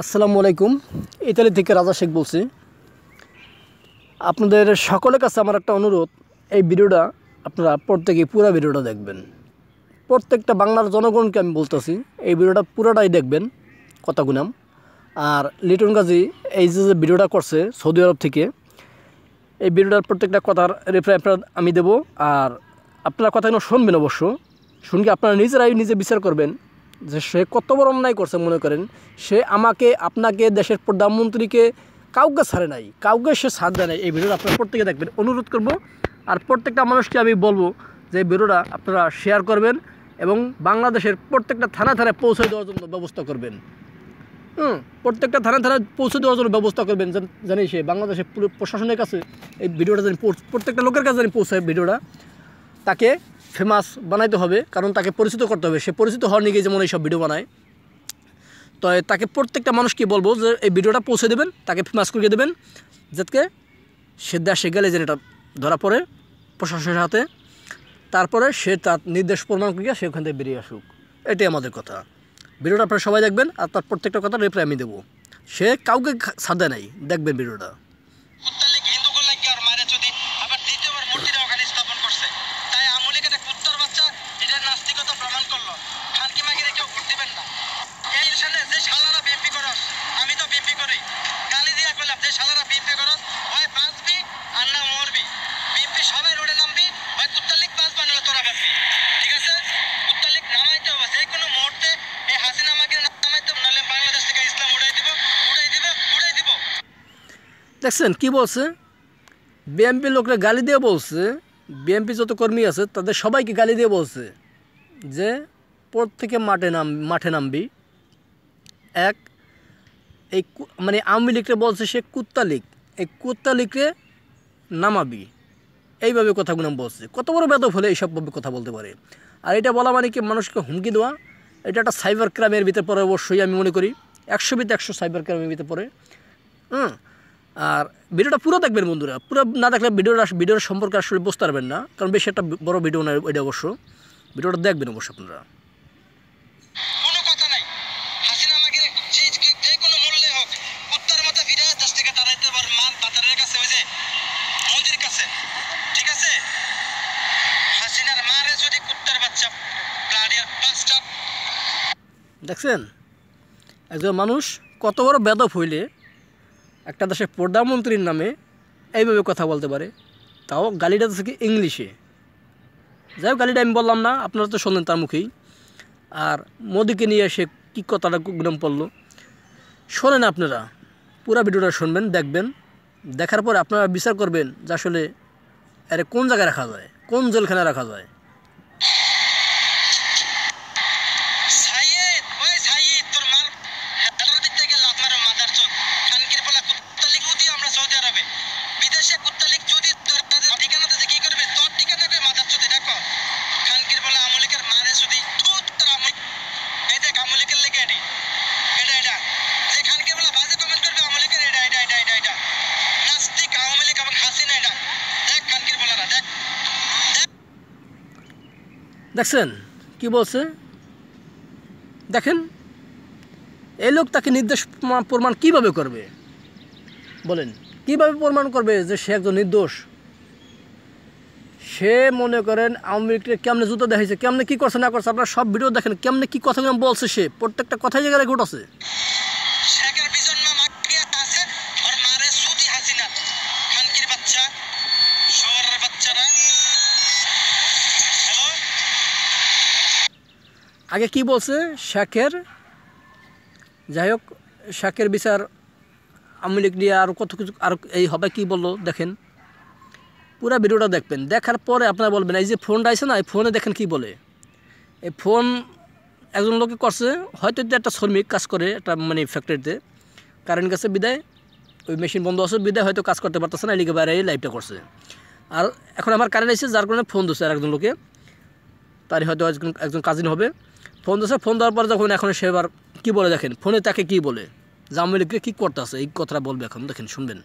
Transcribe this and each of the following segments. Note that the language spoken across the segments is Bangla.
আসসালামু আলাইকুম। ইতালি থেকে রাজা শেখ বলছি। আপনাদের সকলের কাছে আমার একটা অনুরোধ, এই ভিডিওটা আপনারা প্রত্যেকেই পুরো ভিডিওটা দেখবেন। প্রত্যেকটা বাংলার জনগণকে আমি বলতেছি, এই ভিডিওটা পুরোটাই দেখবেন, কথা গুনাম। আর লিটন গাজী এই যে ভিডিওটা করছে সৌদি আরব থেকে, এই ভিডিওটার প্রত্যেকটা কথার রিপ্লাই আপনারা আমি দেবো। আর আপনারা কথাগুলো শুনবেন, অবশ্য শুনকে আপনারা নিজেরাই নিজে বিচার করবেন যে সে কত বড় অন্যায় করছে। মনে করেন সে আমাকে, আপনাকে, দেশের প্রধানমন্ত্রীকে কাউকে ছাড়ে নাই, কাউকে সে ছাড় দেয় নাই। এই ভিডিওটা আপনারা প্রত্যেকে দেখবেন, অনুরোধ করব। আর প্রত্যেকটা মানুষকে আমি বলবো যে এই ভিডিওটা আপনারা শেয়ার করবেন এবং বাংলাদেশের প্রত্যেকটা থানায় থানায় পৌঁছে দেওয়ার জন্য ব্যবস্থা করবেন। প্রত্যেকটা থানায় থানায় পৌঁছে দেওয়ার জন্য ব্যবস্থা করবেন, জানি সে বাংলাদেশের পুরো প্রশাসনের কাছে এই ভিডিওটা জানি প্রত্যেকটা লোকের কাছে জানি পৌঁছায়। ভিডিওটা তাকে ফেমাস বানাইতে হবে, কারণ তাকে পরিচিত করতে হবে। সে পরিচিত হওয়ার নিয়ে যেমন এইসব ভিডিও বানায়, তো তাকে প্রত্যেকটা মানুষকে বলবো যে এই ভিডিওটা পৌঁছে দেবেন, তাকে ফেমাস করে দেবেন, যাতে সে দেশে গেলে যেন এটা ধরা পড়ে প্রশাসনের হাতে, তারপরে সে তার নির্দেশ প্রমাণ করিয়া সে ওখান থেকে বেরিয়ে আসুক। এটাই আমাদের কথা। ভিডিওটা আপনারা সবাই দেখবেন আর তার প্রত্যেকটা কথা রিপ্লাই আমি দেবো। সে কাউকে সাধে নাই, দেখবেন ভিডিওটা। দেখছেন কি বলছে? বিএমপি লোকরা গালি দিয়ে বলছে, বিএমপি যত কর্মী আছে তাদের সবাইকে গালি দিয়ে বলছে যে প্রত্যেকে মাঠে নামবি। এক এই মানে আওয়ামী লীগকে বলছে সে কুত্তা লীগ, এই কুত্তা লীগকে নামাবি, এইভাবে কথাগুলো বলছে। কত বড় বেদব হলে এইসবভাবে কথা বলতে পারে? আর এটা বলা মানে কি মানুষকে হুমকি দেওয়া। এটা একটা সাইবার ক্রাইমের ভিতরে পড়ে, অবশ্যই আমি মনে করি 100 সাইবার ক্রাইমের ভিতরে পড়ে। আর ভিডিওটা পুরো দেখবেন বন্ধুরা, পুরো না দেখলে ভিডিওর সম্পর্কে আসলে বুঝতে পারবেন না, কারণ বেশি একটা বড় ভিডিও না এটা। অবশ্য ভিডিওটা দেখবেন অবশ্য আপনারা। দেখছেন একজন মানুষ কত বড় বেদব হইলে একটা দেশের প্রধানমন্ত্রীর নামে এইভাবে কথা বলতে পারে, তাও গালিটা থেকে ইংলিশে। যাই হোক, গালিটা আমি বললাম না, আপনারা তো শুনলেন তার মুখেই। আর মোদিকে নিয়ে সে কী কথাটা গুণম পড়লো, শোনেন আপনারা পুরো ভিডিওটা শুনবেন, দেখবেন। দেখার পরে আপনারা বিচার করবেন যে আসলে আরে কোন জায়গায় রাখা যায়, কোন জেলখানায় রাখা যায়। দেখছেন কি বলছে? দেখেন এই লোক তাকে নির্দেশ প্রমাণ কিভাবে করবে বলেন? কিভাবে প্রমাণ করবে যে সে একজন নির্দোষ? সে মনে করেন আওয়ামী লীগকে কেমনে জুতো দেখাইছে, কেমনে কী করছে না করছে, আপনারা সব ভিডিও দেখেন, কেমনে কী কথা বলছে। সে প্রত্যেকটা কথাই জায়গায় ঘটেছে। আগে কি বলছে শেখের, যাই হোক শেখের বিচার আওয়ামী লীগ নিয়ে আরও কত কিছু আর এই হবে কি বললো দেখেন। পুরো ভিডিওটা দেখবেন, দেখার পরে আপনারা বলবেন। এই যে ফোনটা আছে না, এই ফোনে দেখেন কি বলে। এই ফোন একজন লোকে করছে, হয়তো একটা শ্রমিক কাজ করে একটা মানে ফ্যাক্টরিতে, কারেন্ট গেছে বিদায়, ওই মেশিন বন্ধ আছে বিদায়, হয়তো কাজ করতে পারতেছে না, এদিকে বাইরে লাইভটা করছে। আর এখন আমার কারেন্ট এসেছে, যার কারণে ফোন দিচ্ছে আর একজন লোকে, তারই হয়তো একজন কাজিন হবে। ফোন দিচ্ছে, ফোন দেওয়ার পরে যখন এখন সে এবার কী বলে দেখেন, ফোনে তাকে কী বলে যে আওয়ামী লীগকে কী করতে আছে, এই কথাটা বলবে এখন, দেখেন শুনবেন।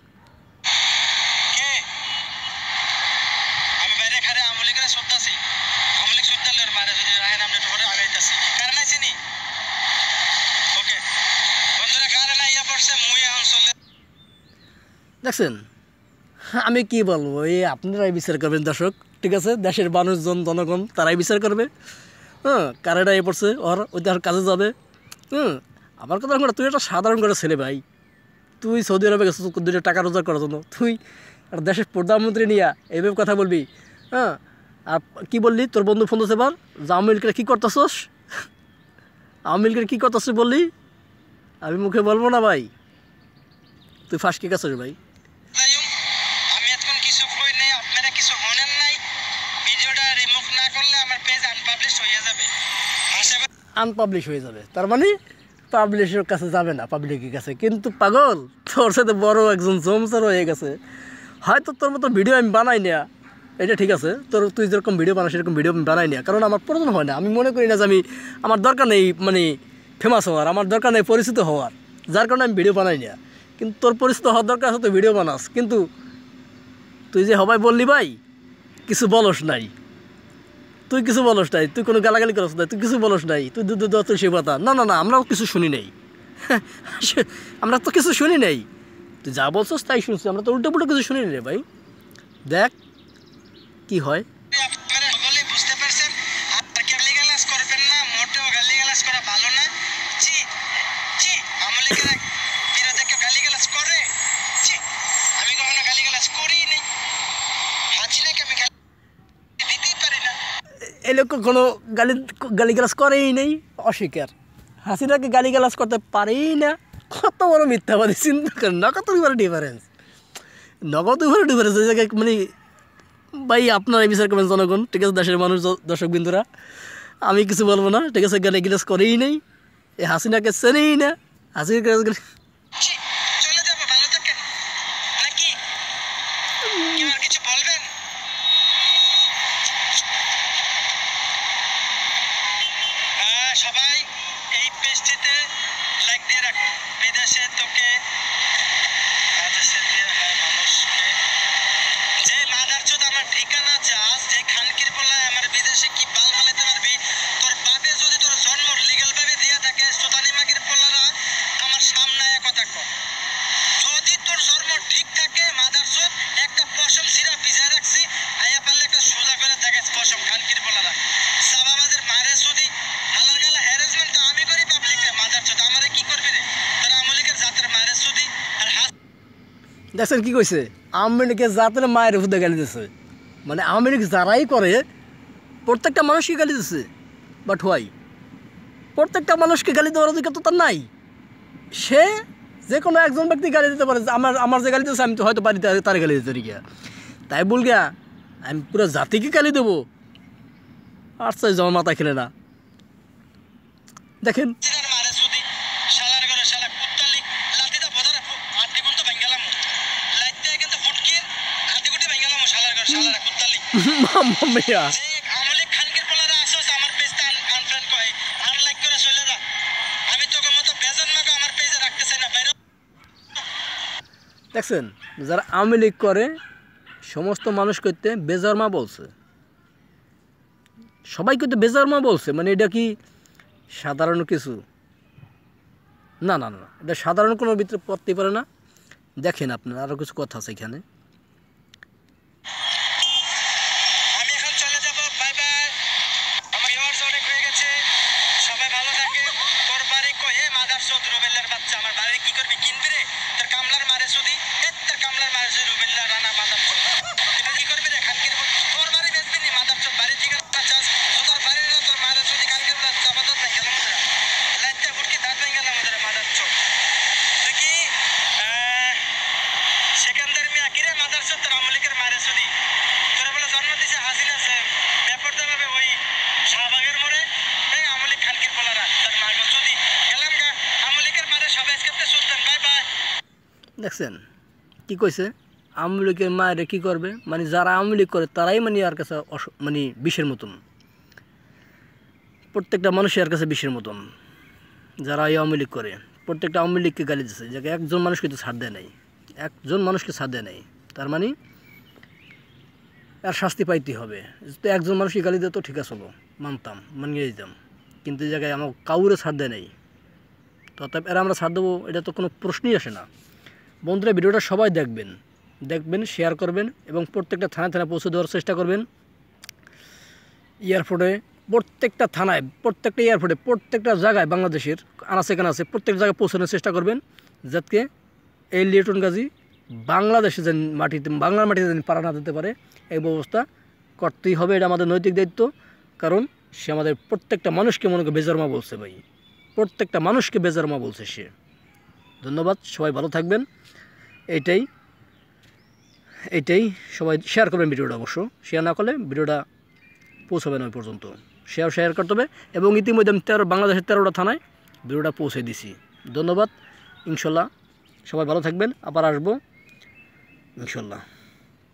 দেখছেন, আমি কি বলবো, এই আপনারাই বিচার করবেন দর্শক, ঠিক আছে? দেশের মানুষজন, জনগণ তারাই বিচার করবে। হ্যাঁ, কারেন্টটা এ পড়ছে ওর ওই আর কাজে যাবে। আমার কথা না, তুই একটা সাধারণ করে ছেলে ভাই, তুই সৌদি আরবে গেছিস 2 টাকা রোজগার করার জন্য, তুই আর দেশের প্রধানমন্ত্রী নিয়ে এইভাবে কথা বলবি? হ্যাঁ, আর কী বললি, তোর বন্ধু ফোন দিচ্ছে এবার যে আওয়ামী লীগের কী করতেছস, আওয়ামী লীগের কী করতেছিস বললি? আমি মুখে বলবো না ভাই, তুই ফাঁস কি গেছিস ভাই। আমি এখন কিছু কই নাই, আপনারা কিছু শুনেন নাই। ভিডিওটা রিমুভ না করলে আমার পেজ আনপাবলিশ হয়ে যাবে। আনপাবলিশ হয়ে যাবে, তার মানে পাবলিশের কাছে যাবে না, পাবলিকের কাছে। কিন্তু পাগল, তোর সাথে বড় একজন জমসার হয়ে গেছে। হয়তো তোর মতো ভিডিও আমি বানাই না, এটা ঠিক আছে, তুই যেরকম ভিডিও বানাস সেরকম ভিডিও আমি বানাই না, কারণ আমার প্রয়োজন হয় না। আমি মনে করি না যে আমার দরকার নেই মানে ফেমাস হওয়ার, আমার দরকার নেই পরিচিত হওয়ার, যার কারণে আমি ভিডিও বানাই না। কিন্তু তোর পরিচিত হওয়ার দরকার আছে, তুই ভিডিও বানাস। কিন্তু তুই যে হবাই বললি ভাই, কিছু বলস নাই, তুই কিছু বলস নাই, তুই কোনো গালাগালি করস নাই, তুই কিছু বলস নাই, তুই তুই সে কথা না না না, আমরাও কিছু শুনি নাই। আমরা তো কিছু শুনি নাই, তুই যা বলছস তাই শুনছি, আমরা তো উল্টো পুল্টো কিছু শুনি রে ভাই। দেখ কি হয়। আপনারা সকলেই বুঝতে পারছেন, আপনারা গালিগালাজ করবেন না, মোটেও গালিগালাজ করা ভালো না। জি জি, আমলিকেরা বিরোধীকে গালিগালাজ করে? জি, আমি কখনো গালিগালাজ করিই নাই। হাসিনাকে আমি গালি দিতেই পারি না। এই লোক কোনো গালিগালাজ করেই নেই, অস্বীকার। হাসিনাকে গালিগালাজ করতে পারেই না, কত বড় মিথ্যাবাদী, চিন্তা করেন না, কত বড় ডিফারেন্স, নগদ বড় ডিফারেন্স। ওই জায়গায় মানে ভাই আপনারাই বিচার করবেন জনগণ, ঠিক আছে? দেশের মানুষ, দর্শক বিন্দুরা, আমি কিছু বলবো না, ঠিক আছে? গালিগালাজ করেই নেই, এই হাসিনাকে চেনেই না, হাসিনাকে জি, চলে যাবো, ভালো থাকেন। নাকি কেউ আর কিছু বলবেন? সবাই এই পেজটিতে লাইক দিয়ে রাখো। বিদেশে তোকে আদেশে দিয়ে হয় মানুষকে, যে মাদারচোদ আমার ঠিকানা চাস, যে খানকির বলায় আমার বিদেশে কি বাল বালাইতে পারবি? তোর বাপে যদি তোর জন্ম লিগ্যাল ভাবে দিয়া থাকে, সোতানি মাগির পোলারা আমার সামনে কথা কর। যদি তোর জন্ম ঠিক থাকে মাদারচোদ, একটা পশম সিরা ভিজা রাখছি, আইয়া পারলে একটা সোজা করে দেখাস পশম খানকির পোলারা। সাবাবাজের মারে যদি হালার গালা হ্যারাসমেন্ট তো আমি করি পাবলিকে, মাদারচোদ আমারে কি করবি রে? তোর আমলিকের জাতের মারে যদি আর দেখছেন কী কইছে, আওয়ামী লীগের জাতের মায়ের হুদে গালি দিচ্ছে। মানে আওয়ামী লীগ যারাই করে প্রত্যেকটা মানুষকে গালি দিচ্ছে, বাট হোয়াই? প্রত্যেকটা মানুষকে গালি দেওয়ার অধিকার তো তার নাই। সে যে কোনো একজন ব্যক্তি গালি দিতে পারে, আমার যে গালি দিচ্ছে আমি তো হয়তো বাড়িতে তার গালি দিতে গিয়া, তাই বল গিয়া আমি পুরো জাতিকে গালি দেবো? আর চাই জমা মাথা খেলে না। দেখেন মাম্মা, দেখছেন যারা আওয়ামী লীগ করে সমস্ত মানুষ করতে বেজন্মা বলছে, সবাই করতে বেজন্মা বলছে। মানে এটা কি সাধারণ কিছু? না না না, এটা সাধারণ কোনো ভিতরে পড়তেই পারে না। দেখেন আপনার আরও কিছু কথা আছে এখানে। আমি এখন চলে যাব, বাই বাই। আমার ভিউয়ার্স অনেক হয়ে গেছে, সবাই ভালো থাকে। তোর বাড়ি কই হে মাদারচোদ রুবেল্লার বাচ্চা? আমার বাড়ি কি করবি, কিনবি রে? তোর কামলার মারে সুদি, তোর কামলার মারে সুদি রুবেল্লা রানা মাদারচোদ, এটা কি করবি রে? খানকির তোর বাড়ি বেচবি নি মাদারচোদ? বাড়ি ঠিকানা চাস তোর বাড়ি না, তোর মারে সুদি খানকির চাপাত নাই গেল মুদ্রা লাইতে ফুটকি দাঁত ভেঙে গেল মুদ্রা মাদারচোদ। তুই কি সেকেন্দার মিয়া কিরে মাদারচোদ? তোর আমলিকের মারে সুদি, তোরা বলে জন্ম দিছে হাসিনা ব্যাপারটা ভাবে ওই শাহবাগের মোড়ে, এই আমলিক খানকির পোলারা তার মাগো সুদি গেলাম গা। আমলিকের মারে সবাই আজকে সুলতান, বাই বাই। দেখছেন কি কইছে, আওয়ামী লীগের মায়ের কী করবে? মানে যারা আওয়ামী লীগ করে তারাই মানে আর কাছে মানে বিষের মতন, প্রত্যেকটা মানুষের কাছে বিষের মতন। যারা এই আওয়ামী লীগ করে প্রত্যেকটা আওয়ামী লীগকে গালি দিচ্ছে, যাকে একজন মানুষকে তো ছাড় দেয় নাই, একজন মানুষকে ছাড় দেয় নাই, তার মানে আর শাস্তি পাইতে হবে। তো একজন মানুষকে গালি দিত ঠিক আছে, মানতাম, মানিয়ে দিতাম, কিন্তু এই জায়গায় আমার কাউরে ছাড় দেয় নাই, তথাপি এরা আমরা ছাড় দেবো এটা তো কোনো প্রশ্নই আসে না। বন্ধুরা ভিডিওটা সবাই দেখবেন, শেয়ার করবেন এবং প্রত্যেকটা থানায় থানায় পৌঁছে দেওয়ার চেষ্টা করবেন। এয়ারপোর্টে প্রত্যেকটা থানায়, প্রত্যেকটা এয়ারপোর্টে, প্রত্যেকটা জায়গায় বাংলাদেশের আনাচে কানাচে প্রত্যেক জায়গায় পৌঁছানোর চেষ্টা করবেন, যাতে এই লিটন গাজী বাংলাদেশে যেন বাংলার মাটিতে যেন পাড়া না দিতে পারে, এই ব্যবস্থা করতেই হবে। এটা আমাদের নৈতিক দায়িত্ব, কারণ সে আমাদের প্রত্যেকটা মানুষকে মনে করে বেজারমা বলছে ভাই, প্রত্যেকটা মানুষকে বেজারমা বলছে সে। ধন্যবাদ, সবাই ভালো থাকবেন। এইটাই সবাই শেয়ার করবেন ভিডিওটা। অবশ্য শেয়ার না করলে ভিডিওটা পৌঁছাবে না ওই পর্যন্ত। শেয়ার করতে হবে। এবং ইতিমধ্যে আমি বাংলাদেশের 13টা থানায় ভিডিওটা পৌঁছে দিছি। ধন্যবাদ। ইনশাল্লাহ সবাই ভালো থাকবেন, আবার আসবো ইনশাল্লাহ।